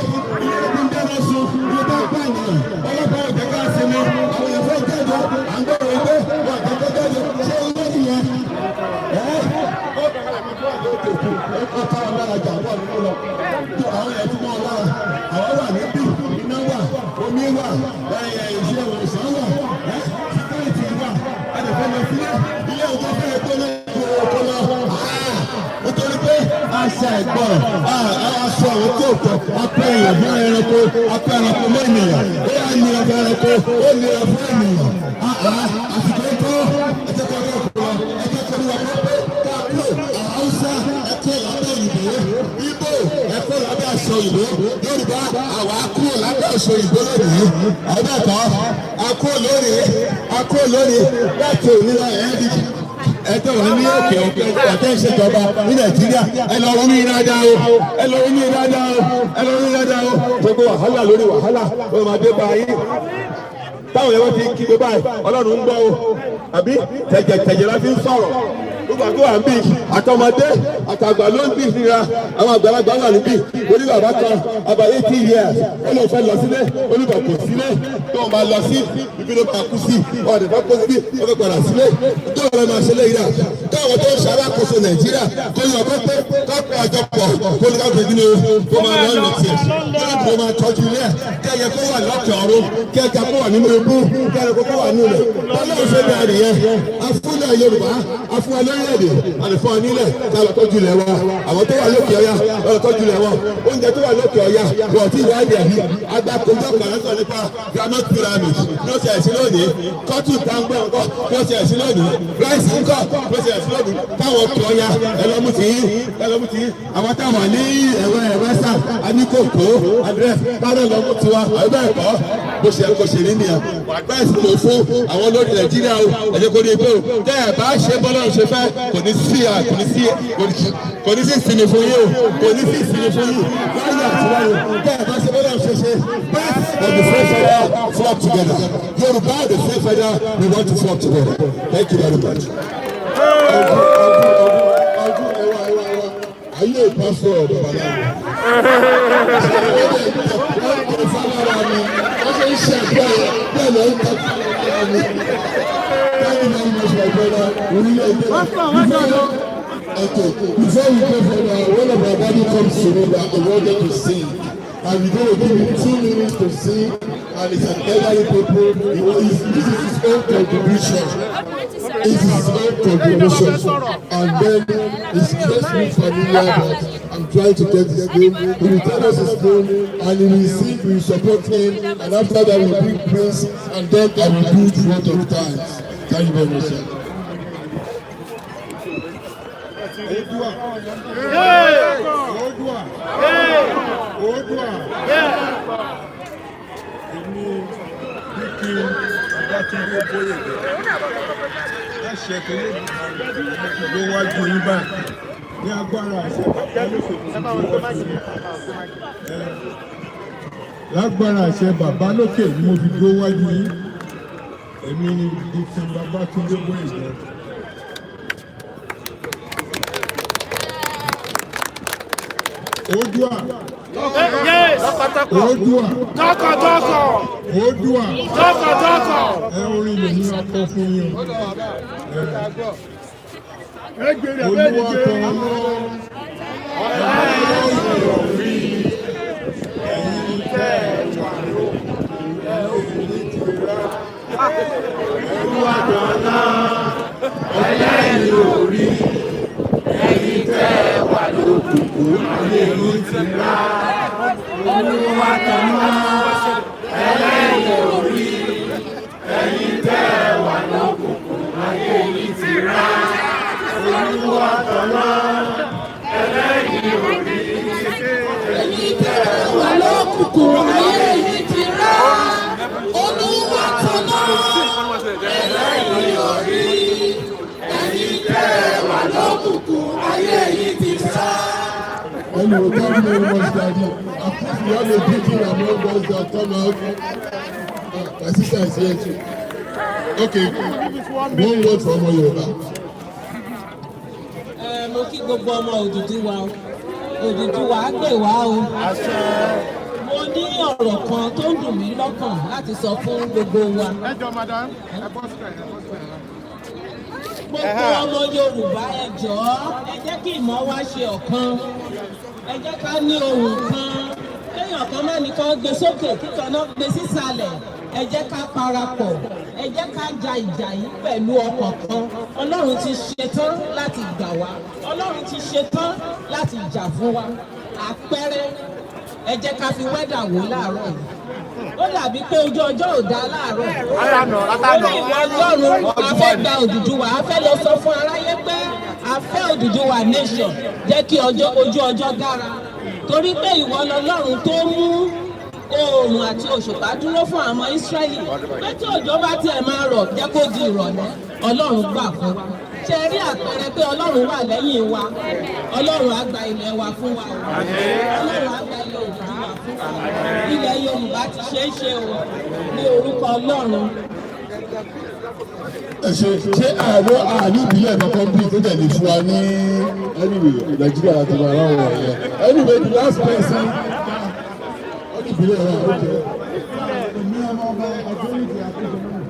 ilé ìgbà ń dáná sun ilé bá pààyàn ọlọ́pàá ò jẹ́ ká sinmi àwọn ẹ̀fọ́ jáde à ń gbọ́dọ̀ ẹgbẹ́ wọn àtẹ́kọ́ jáde ṣé ilé nìyẹn ó ká ọ lára jà wọ́n nínú lọ àwọn ẹ̀ tí wọ́n lára àwọn wà níbí iná wà omi wà iṣẹ́ ìwòsàn wà síkírìtì wà ẹnìkan lọ sílé ilé ọjọ́ fẹ́ẹ́ tó lẹ́yìn ọkọ lọ nítorí pé àṣà ẹ̀gbọ́n aṣọ àwọn tó tọ́ apẹ́ èèyàn fún ẹranko apẹ́ ẹranko mọ́ ènìyàn ó yà ní ọ̀fẹ́ ẹranko ó ní ọ̀fẹ́ ènìyàn àsìkò tó ẹ̀jẹ̀ kan ní ọ̀pọ̀ ẹ̀jẹ̀ kan ní ọ̀pọ̀ pé káàkiri Haúsá ẹ̀kọ́ lábẹ́ òyìnbó Ìgbò ẹ̀kọ́ lábẹ́ aṣọ òyìnbó Yorùbá àwa kúrò lábẹ́ aṣọ òyìnbó lónìí àbẹ́ẹ̀kọ́ akúrò lónìí láti òmìnira ẹ̀ẹ́dì ẹjọ́ wà ní òkè òkè ọ̀tẹ́ ìṣèjọba ní Nàìjíríà ẹ lọ ronú ìrádá o ẹ lọ ronú ìrádá o ẹ lọ ronú ìrádá o gbogbo wàhálà lórí wàhálà ó máa dé báyìí táwọn ẹ̀wọ́n ti kígbe báyìí Ọlọ́run ń gbọ́ o àbí tẹ̀jẹ̀ la fi ń sọ̀rọ̀ gbogbo àgbo à ń bì àtọmọdé àtàgbà ló ń bì nira àwọn àgbàlagbà wà níbí orí bàbá kan àbá 80 years ó lè fẹ́ lọ sílé olùkọ́ kò sílé tó o máa lọ sí ibi ló máa kú sí ọ̀dẹ̀ fẹ́ kó síbí ó fẹ́ padà sílé tó o lọ máa ṣe léyìí rà káwọn tó ń ṣàlákòóso Nàìjíríà tó yọ pé kápẹ́ àjọpọ̀ kó ní káfíń ní o kó máa lọ ilẹ̀ tiẹ̀ kó máa tọ́jú ilé ẹ̀ kẹ́yẹ kó wà lọ́kẹ̀ ọ̀run kẹ́ẹ̀ka kó wà nínú ebú kẹ́ẹ̀rẹ́ kó wà nínú ilẹ̀ Ọlọ́run ṣe bẹ́ẹ̀ nìyẹn afúnlẹ̀ Yorùbá afúnlẹ̀ lórílẹ̀-èdè àlùfọ́ nílẹ̀ ká lọ tọ́jú ilẹ̀ wa àwọn tó wà lókè ọya lọ tọ́jú ilẹ̀ wa oúnjẹ tó wà lókè ọya wọ̀ tí ìwà ilẹ̀ yìí agbákojọ́ kàrántọ̀ nípa granite pyramid ní oṣù ẹ̀sìn lónìí kọ́tù táǹgbọ̀n ńkọ́ ní oṣù ẹ̀sìn lónìí rice ńkọ́ ní oṣù ẹ̀sìn lónìí táwọn òkè ọya ẹlọ́mú ti yín àwọn táwọn ní ẹ̀wẹ́ sà aníkòkó adrẹ́s táwọn ẹlọ́mú ti wa ẹgbẹ́ ẹ̀kọ́ bó ṣe kò ṣe rí nìyẹn advice lò fún àwọn lórí Nàìjíríà o ẹ̀jẹ̀ kò ní pé o tẹ́ ẹ̀ bá ṣe bọ́lá ṣe fẹ́ kò ní sí ìsinmi fún yín o kò ní sí ìsinmi fún yín láyé àtúwáyé tẹ́ ẹ̀ bá ṣe bọ́lá ṣe ṣe best of the free federal flock together Yorùbá the free federal we want to flock together thank you very much. ayé ìpàṣọ ọ̀dọ̀ bàbá mi. wọ́n ṣe ń ṣe àgbẹ̀ bẹ́ẹ̀ lọ ń tọ́ mi. Thank you very much, my brother. We really enjoy it. Okay, before we go further, one of our body comes to me that I wanted to sing. And we're going to give him 2 minutes to sing. And it's an elderly people. This is his own contribution. It is his own contribution. And then it's just me familiar that I'm trying to get his name. He will tell us his name and he will sing, we will support him. And after that we'll bring praise and then I will do the vote of thanks. Thank you very much, sir. Oduduwa. Èmi Bíkí Abátúndé Bóyèdè. Láṣẹ tó lè gbé wájú yín báyìí ní agbára àṣẹ bàbá lókè. Lágbára àṣẹ bàbá lókè ni mo fi gbé wájú yín. Èmi ni Bíkí Abátúndé Bóyèdè. Oduduwa Yes. Oduwa. Tọkọ. Oduwa. Tọkọ. Ẹ orin lè ní akọ fún yín. Olúwa kan lọ. Ẹ̀yin tẹ́ wà lókun. Olúwa kan lọ. Ẹlẹ́yin orí. Ẹ̀yin tẹ́ wà lókun. Ayé yín ti rà. Olúwa kan lọ. Ẹlẹ́yin orí. Ẹ̀yin tẹ́ wà lókun. Ayé yín ti rà. Olúwa kan lọ. Ẹlẹ́yin orí. Ẹ̀yin tẹ́ wà lókun. Ayé yín ti rà. Olúwa kan lọ. Ẹlẹ́yin orí. Ẹ̀yin tẹ́ wà lókun. Ayé yín ti rà. Anyway, thank you very much, Daddy. Of course, we have a meeting among us that come out. My sister is here too. Okay, one word from Yoruba. Mo kí gbogbo ọmọ Odùduwà o. Odùduwà á gbè wá o. Mo ní ọ̀rọ̀ kan tó ń dùn mí lọ́kàn láti sọ fún gbogbo wa. madam. Gbogbo ọmọ Yorùbá ẹ jọ̀ọ́ ẹ jẹ́ kí ìmọ̀ wa ṣe ọ̀kan. Ẹ jẹ́ ká ní ohùn kan. Kéèyàn kan má ní kán gbé sókè kíkan náà gbé sísàlẹ̀. Ẹ jẹ́ ká parapọ̀. Ẹ jẹ́ ká ja ìjà yìí pẹ̀lú ọkàn kan. Ọlọ́run ti ṣetán láti gbà wá. Ọlọ́run ti ṣetán láti jà fún wa. Àpẹẹrẹ ẹ jẹ́ ká fi wẹ́dà wò láàárọ̀ yìí. Ó dàbí pé ojú ọjọ́ ò dá láàárọ̀. Ọlọ́run a fẹ́ gba Odùduwà, a fẹ́ lọ sọ fún aráyé pé a fẹ́ Odùduwà nation. Jẹ́ kí ojú ọjọ́ dára. Torí pé ìwọ lọ́lọ́run tó mú oòrùn àti òṣùpá dúró fún àwọn Ísírẹ́lì. Pé tí òjò bá tiẹ̀ máa rọ̀ jẹ́ kó di ìrọ̀lẹ́. Ọlọ́run gbà fún wa. Ṣé ẹ rí àpẹẹrẹ pé Ọlọ́run wà lẹ́yìn wa? Ọlọ́run á gba ilẹ̀ wa fún wa. Ọlọ́run á gba ilẹ̀ Odùduwà fún wa. Ilẹ̀ Yorùbá ti ṣe é ṣe o ní orúkọ Ọlọ́run. Ṣé àní ìbílẹ̀ kankan bí tó tẹ̀lé fún wa ní Nàìjíríà àti bàbá wọn yẹn? Anyway, the last person ìbílẹ̀ wa ó jẹ́. Èmi ọmọ ọba Adéríjì Akíṣemọ́nù.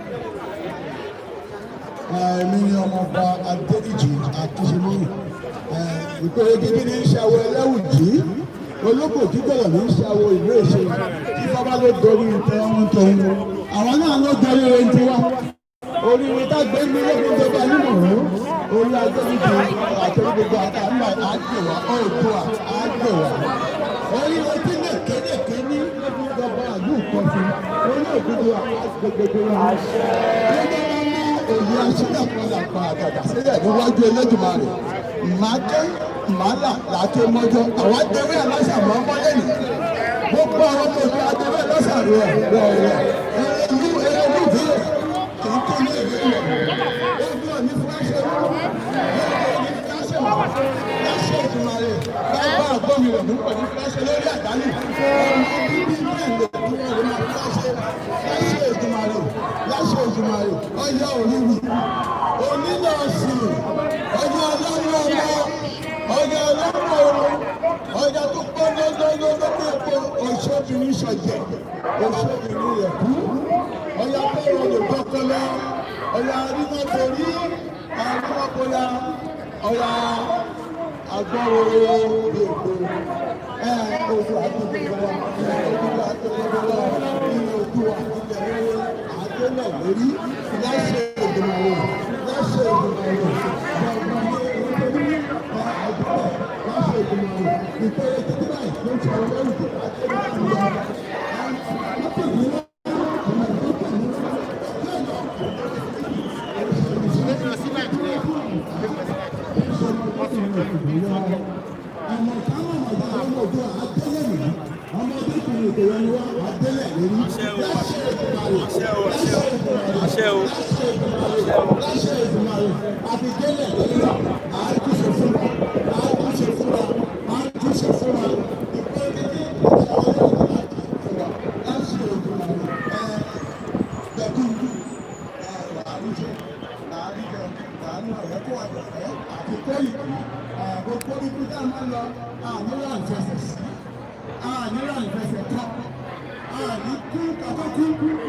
Èmi ni ọmọ ọba Adéríjì Akíṣemọ́nù. Ìpele gidi ní ṣàwọ ẹlẹ́wùjí. Olóko kíkọ̀lọ̀ ní ṣàwọ ìlú èṣe. Tí bàbá ló dorí ìtẹ́ ọmọ tó ń wo. Àwọn náà ló dorí orin tiwa. Oríire tá gbé ní lókun tó bá nínú òun. Orí Adéríjì àtẹ̀wé gbogbo àtàwọn àgbèwà Oòduà àgbèwà. Oríire tí lè kéde ní ìjọba àlú ìkọfin orí Odùduwà gbogbo wa. Èyí aṣílẹ̀ padà pa àgàgà sílẹ̀ níwájú Elédùmarè. Màáké màálà làáké mọ́jọ́. Àwọn adéwé aláṣà máa ń mọ́lẹ̀ nì. Gbogbo àwọn ọmọ ìlú adéwé aláṣà rẹ̀ rẹ̀. Ìlú ewu ìbílẹ̀ kì í kí ní ìlú rẹ̀. Ojú òní fúláṣẹ́ láṣẹ Ìdùmarè. Bàbá àgbọ̀mí rẹ̀ nípa ní fúláṣẹ́ lórí àdánù. Ọmọ bíbí bẹ́ẹ̀ lè kí wọ́n lè máa fúláṣẹ́. Láṣẹ Ìdùmarè. Láṣẹ Ìdùmarè. Ọyá òríwì. Onílọ̀ ọ̀sìn. Ọjọ́ ọlọ́run ọmọ. Ọjọ́ ọlọ́run ọrùn. Ọjọ́ tó pọ́ lọ́dọ́dọ́ lókè epo. Oṣóbìnrin ṣọ̀jẹ̀. Oṣóbìnrin rẹ̀ kú. Ọyá bẹ́ẹ̀ lè kọ́kọ́ lọ. Ọyá arímọ́torí. Arímọ́kọ́lá. Ọyá agbọ́rọ̀ èkó. Oṣù àtúntò wa. Oṣù àtúntò wa. Ilé Oòduà ilẹ̀ rere. Àdélẹ̀ lórí. Láṣẹ Ìdùmarè. Láṣẹ Ìdùmarè. Láṣẹ Ìdùmarè. Ìpele títí báyìí ló ń ṣe àwọn ẹrù tó àníra ìfẹsẹ̀ kọ́ àníkú kàkókú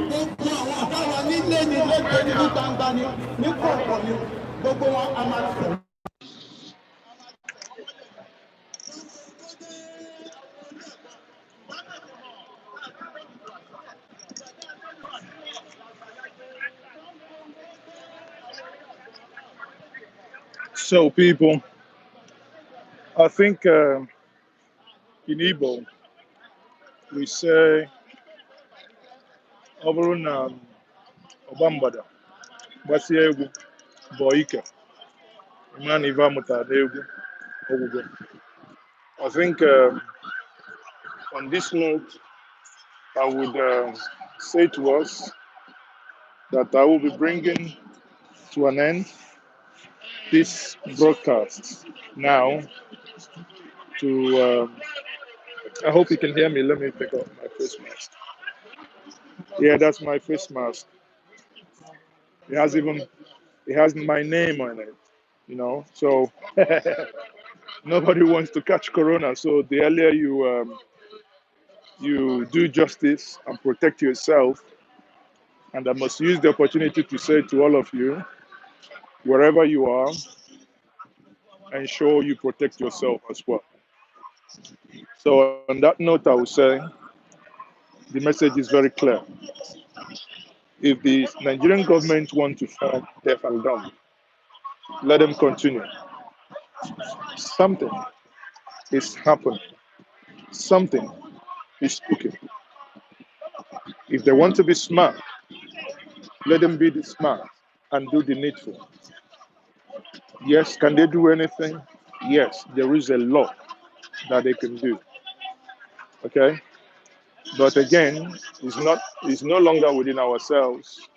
gbogbo àwọn ọ̀gá wa nílé ni lẹ́gbẹ̀ẹ́ ní gbangba ni ní kọ̀ọ̀kan ni gbogbo wọn a máa tẹ̀. So people, I think in Igbo, we say, Obruna Obambada, Basiegu, Boike, Manivamuta, Degu. I think on this note, I would say to us that I will be bringing to an end this broadcast now to, I hope you can hear me. Let me take off my face mask. Yeah, that's my face mask. It has my name on it, you know, so nobody wants to catch corona. So the earlier you do justice and protect yourself, and I must use the opportunity to say to all of you, wherever you are, ensure you protect yourself as well. So on that note, I will say the message is very clear. If the Nigerian government want to form deaf and dumb, let them continue. Something is happening. Something is cooking. If they want to be smart, let them be the smart and do the needful. Yes, can they do anything? Yes, there is a law that they can do. Okay? But again, it's no longer within ourselves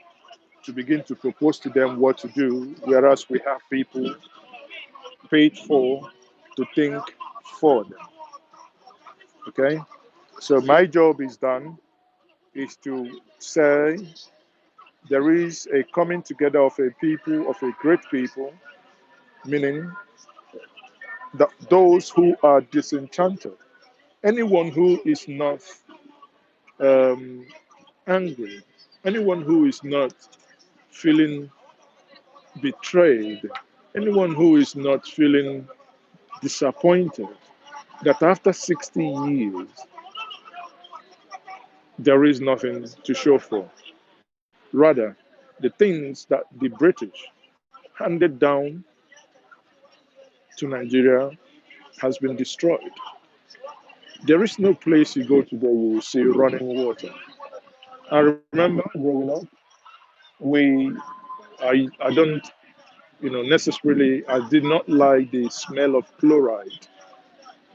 to begin to propose to them what to do, whereas we have people paid for to think for them. Okay? So my job is done, is to say there is a coming together of a people, of a great people, meaning that those who are disenchanted, anyone who is not angry, anyone who is not feeling betrayed, anyone who is not feeling disappointed, that after 60 years, there is nothing to show for. Rather, the things that the British handed down to Nigeria has been destroyed. There is no place you go today you will see running water. I remember growing up, I don't, necessarily, I did not like the smell of chloride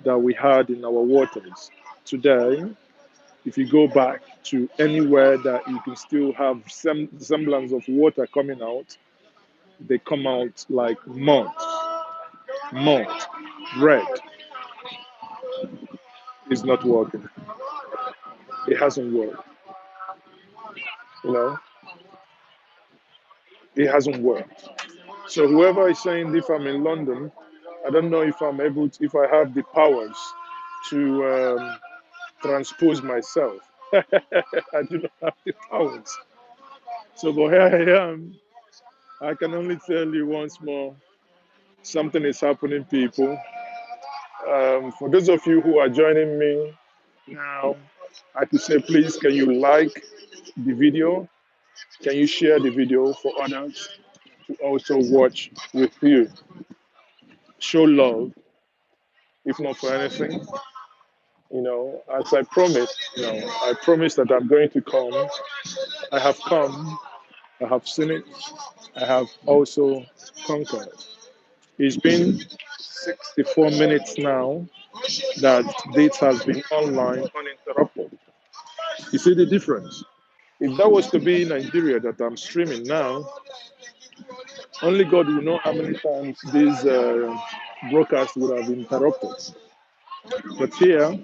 that we had in our waters. Today, if you go back to anywhere that you can still have some semblance of water coming out, they come out like mud, red. It's not working. It hasn't worked. You know, it hasn't worked. So whoever is saying if I'm in London, I don't know if I'm able to, if I have the powers to transpose myself. I do not have the powers. So, but here I am. I can only tell you once more, something is happening, people. For those of you who are joining me now, I could say, please, can you like the video? Can you share the video for others to also watch with you? Show love, if not for anything. As I promised, I promised that I'm going to come. I have come. I have seen it. I have also conquered. It's been 64 minutes now that this has been online uninterrupted. You see the difference? If that was to be Nigeria that I'm streaming now, only God will know how many times this broadcast would have interrupted. But here,